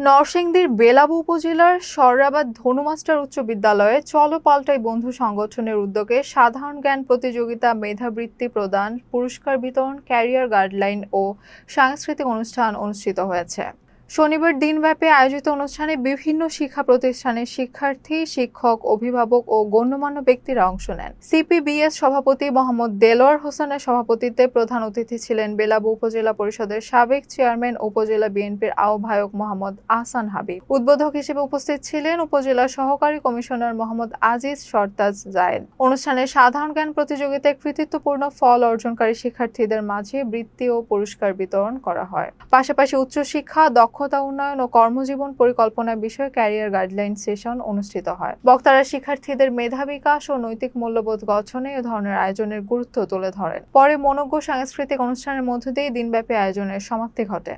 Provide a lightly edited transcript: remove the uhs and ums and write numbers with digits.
নরসিংদীর বেলাব উপজেলার সররাবাদ ধনুমাস্টার উচ্চ বিদ্যালয়ে চলো পাল্টাই বন্ধু সংগঠনের উদ্যোগে সাধারণ জ্ঞান প্রতিযোগিতা, মেধাবৃত্তি প্রদান, পুরস্কার বিতরণ, ক্যারিয়ার গাইডলাইন ও সাংস্কৃতিক অনুষ্ঠান অনুষ্ঠিত হয়েছে। শনিবার দিনব্যাপী আয়োজিত অনুষ্ঠানে বিভিন্ন শিক্ষা প্রতিষ্ঠানের শিক্ষার্থী, শিক্ষক, অভিভাবক ও গণ্যমান্য ব্যক্তিরা অংশ নেন। সিপিবিএস সভাপতি মোহাম্মদ দেলোয়ার হোসেনের সভাপতিত্বে প্রধান অতিথি ছিলেন বেলাব উপজেলা পরিষদের সাবেক চেয়ারম্যান, উপজেলা বিএনপির আহ্বায়ক মোহাম্মদ আহসান হাবিব। উদ্বোধক হিসেবে উপস্থিত ছিলেন উপজেলা সহকারী কমিশনার মোহাম্মদ আজিজ সরতাজ জায়েদ। অনুষ্ঠানে সাধারণ জ্ঞান প্রতিযোগিতায় কৃতিত্বপূর্ণ ফল অর্জনকারী শিক্ষার্থীদের মাঝে বৃত্তি ও পুরস্কার বিতরণ করা হয়। পাশাপাশি উচ্চশিক্ষা, দক্ষতা উন্নয়ন ও কর্মজীবন পরিকল্পনা বিষয়ে ক্যারিয়ার গাইডলাইন সেশন অনুষ্ঠিত হয়। বক্তারা শিক্ষার্থীদের মেধা বিকাশ ও নৈতিক মূল্যবোধ গঠনে এ ধরনের আয়োজনের গুরুত্ব তুলে ধরেন। পরে মনোজ্ঞ সাংস্কৃতিক অনুষ্ঠানের মধ্য দিয়ে দিনব্যাপী আয়োজনের সমাপ্তি ঘটে।